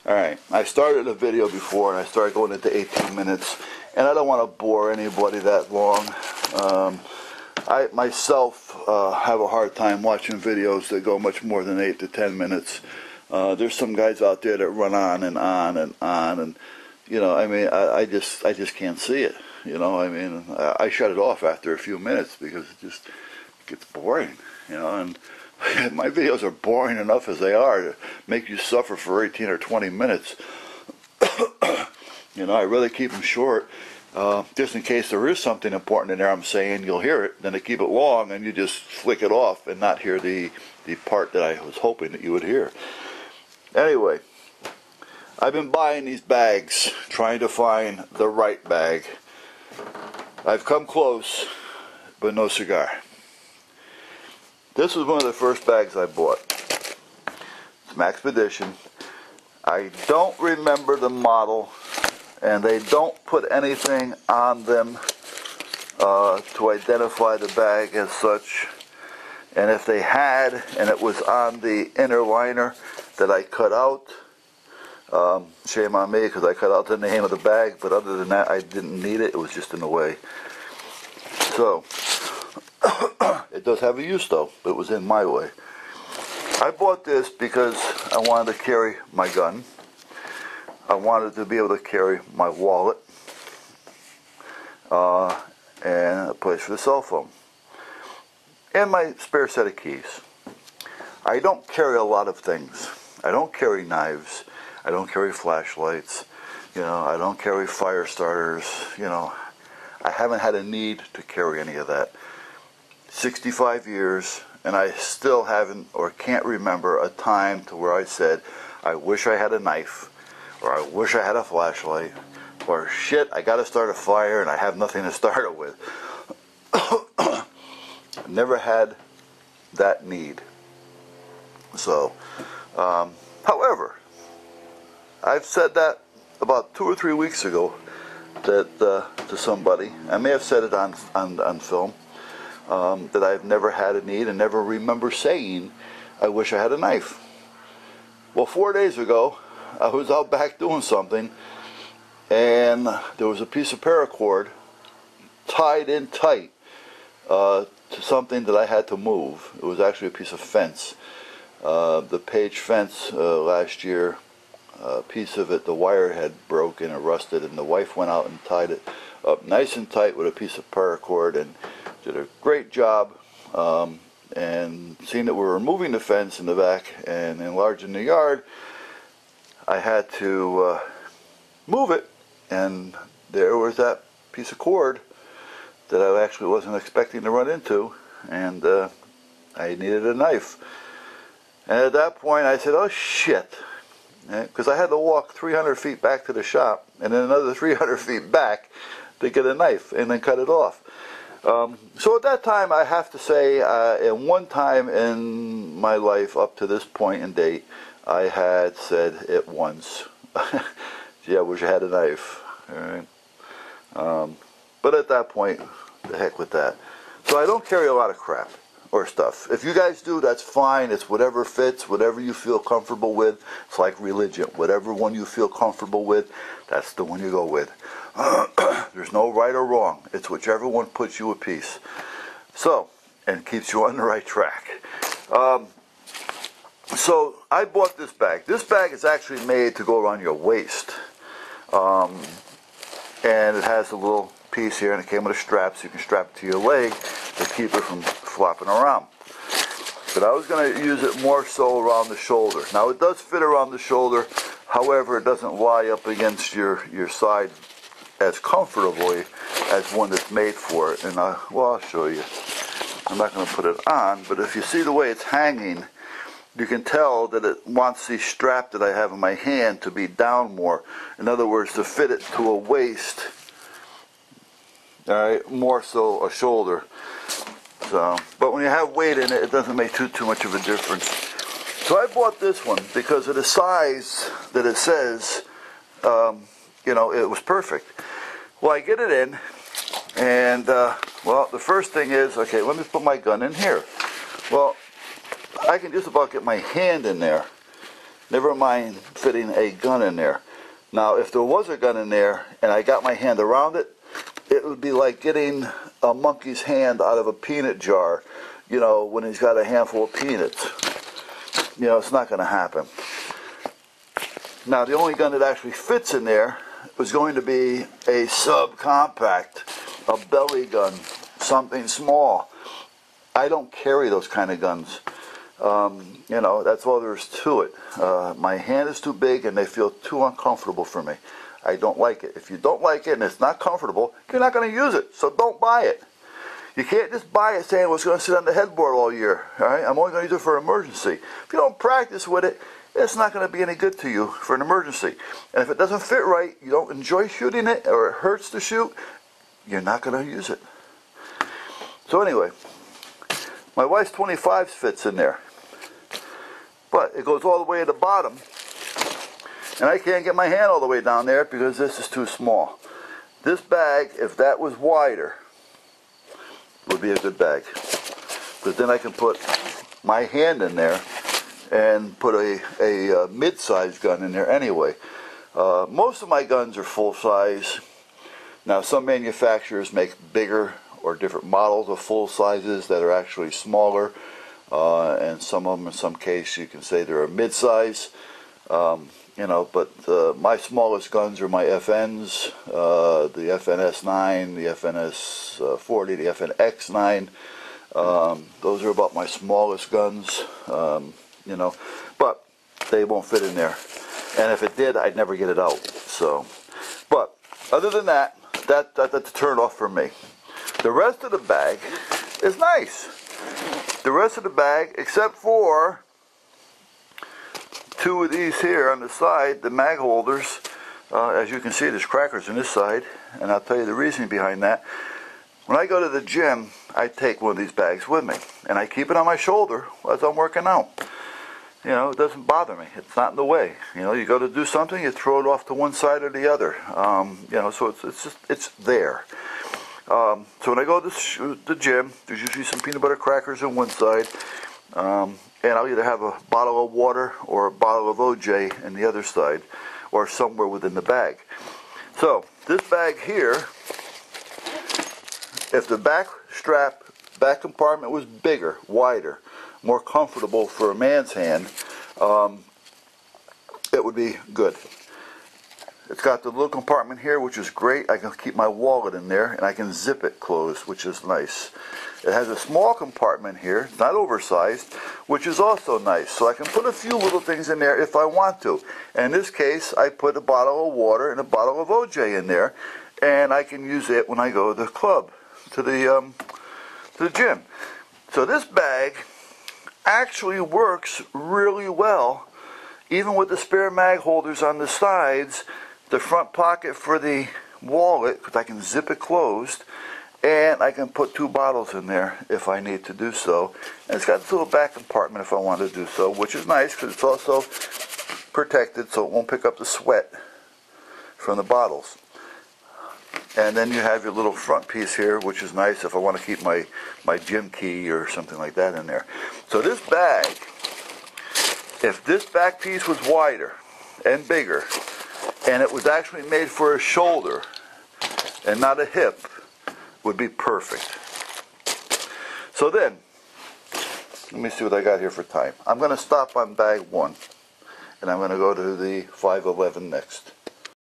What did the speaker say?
Alright, I started a video before and I started going into 18 minutes, and I don't want to bore anybody that long. I myself have a hard time watching videos that go much more than 8 to 10 minutes. There's some guys out there that run on and on and on, and you know, I mean, I just can't see it. You know, I mean, I shut it off after a few minutes because it just gets boring. You know, and my videos are boring enough as they are to make you suffer for 18 or 20 minutes. You know, I really keep them short, just in case there is something important in there I'm saying, you'll hear it. Then I keep it long and you just flick it off and not hear the part that I was hoping that you would hear. Anyway, I've been buying these bags, trying to find the right bag. I've come close, but no cigar. This was one of the first bags I bought. It's Maxpedition. I don't remember the model, and they don't put anything on them to identify the bag as such. And if they had, and it was on the inner liner that I cut out, shame on me because I cut out the name of the bag, but other than that I didn't need it. It was just in the way. So it does have a use though, but it was in my way. I bought this because I wanted to carry my gun. I wanted to be able to carry my wallet and a place for the cell phone and my spare set of keys. I don't carry a lot of things. I don't carry knives. I don't carry flashlights. You know, I don't carry fire starters. You know, I haven't had a need to carry any of that. 65 years, and I still haven't or can't remember a time to where I said, I wish I had a knife, or I wish I had a flashlight, or shit, I gotta start a fire and I have nothing to start it with. Never had that need. So, however, I've said that about 2 or 3 weeks ago that to somebody. I may have said it on film. That I've never had a need and never remember saying, I wish I had a knife. Well, 4 days ago, I was out back doing something, and there was a piece of paracord tied in tight to something that I had to move. It was actually a piece of fence. The Page fence last year, a piece of it, the wire had broken and rusted, and the wife went out and tied it up nice and tight with a piece of paracord and did a great job. And seeing that we were removing the fence in the back and enlarging the yard, I had to move it, and there was that piece of cord that I actually wasn't expecting to run into, and I needed a knife. And at that point I said, oh shit, because I had to walk 300 feet back to the shop and then another 300 feet back to get a knife and then cut it off. So at that time, I have to say, in one time in my life up to this point in date, I had said it once. Gee, I wish I had a knife. All right. But at that point, the heck with that. So I don't carry a lot of crap or stuff. If you guys do, that's fine. It's whatever fits, whatever you feel comfortable with. It's like religion. Whatever one you feel comfortable with, that's the one you go with. There's no right or wrong. It's whichever one puts you at peace. So, and keeps you on the right track. So, I bought this bag. This bag is actually made to go around your waist. And it has a little piece here, and it came with a strap, so you can strap it to your leg to keep it from flopping around. But I was going to use it more so around the shoulder. Now, it does fit around the shoulder. However, it doesn't lie up against your side as comfortably as one that's made for it. And well, I'll show you. I'm not going to put it on, but if you see the way it's hanging, you can tell that it wants the strap that I have in my hand to be down more. In other words, to fit it to a waist, all right, more so a shoulder. So, but when you have weight in it, it doesn't make too much of a difference. So I bought this one because of the size that it says. You know, it was perfect. Well, I get it in, and well, the first thing is, okay, let me put my gun in here. Well, I can just about get my hand in there. never mind fitting a gun in there. Now, if there was a gun in there and I got my hand around it, it would be like getting a monkey's hand out of a peanut jar, you know, when he's got a handful of peanuts. You know, it's not going to happen. Now, the only gun that actually fits in there was going to be a subcompact, a belly gun, something small. I don't carry those kind of guns. You know, that's all there is to it. My hand is too big and they feel too uncomfortable for me. I don't like it. If you don't like it and it's not comfortable, you're not going to use it. So don't buy it. You can't just buy it saying, well, it's going to sit on the headboard all year. All right? I'm only going to use it for emergency. If you don't practice with it, it's not going to be any good to you for an emergency. And if it doesn't fit right, you don't enjoy shooting it, or it hurts to shoot, you're not going to use it. So anyway, my wife's 25 fits in there. But it goes all the way to the bottom. And I can't get my hand all the way down there because this is too small. This bag, if that was wider, would be a good bag. Because then I can put my hand in there and put a mid-sized gun in there anyway. Most of my guns are full size. Now some manufacturers make bigger or different models of full sizes that are actually smaller, and some of them, in some case, you can say they're a mid-size. You know, but my smallest guns are my FNs, the FNS9, the FNS40, the FNX9. Those are about my smallest guns. You know, but they won't fit in there, and if it did, I'd never get it out. So, but other than that, that's a turn off for me. The rest of the bag is nice. The rest of the bag, except for two of these here on the side, the mag holders. As you can see, there's crackers on this side, and I'll tell you the reason behind that. When I go to the gym, I take one of these bags with me, and I keep it on my shoulder as I'm working out. You know, it doesn't bother me. It's not in the way. You know, you go to do something, you throw it off to one side or the other. You know, so it's there. So when I go to the gym, there's usually some peanut butter crackers on one side, and I'll either have a bottle of water or a bottle of OJ on the other side, or somewhere within the bag. So this bag here, if the back compartment was bigger, wider, more comfortable for a man's hand, it would be good. It's got the little compartment here, which is great. I can keep my wallet in there, and I can zip it closed, which is nice. It has a small compartment here, not oversized, which is also nice. So I can put a few little things in there if I want to. And in this case, I put a bottle of water and a bottle of OJ in there, and I can use it when I go to the club, to the gym. So this bag actually works really well, even with the spare mag holders on the sides, the front pocket for the wallet, because I can zip it closed, and I can put two bottles in there if I need to do so. And it's got this little back compartment if I want to do so, which is nice because it's also protected so it won't pick up the sweat from the bottles. And then you have your little front piece here, which is nice if I want to keep my gym key or something like that in there. So this bag, if this back piece was wider and bigger, and it was actually made for a shoulder and not a hip, would be perfect. So then, let me see what I got here for time. I'm going to stop on bag 1, and I'm going to go to the 511 next.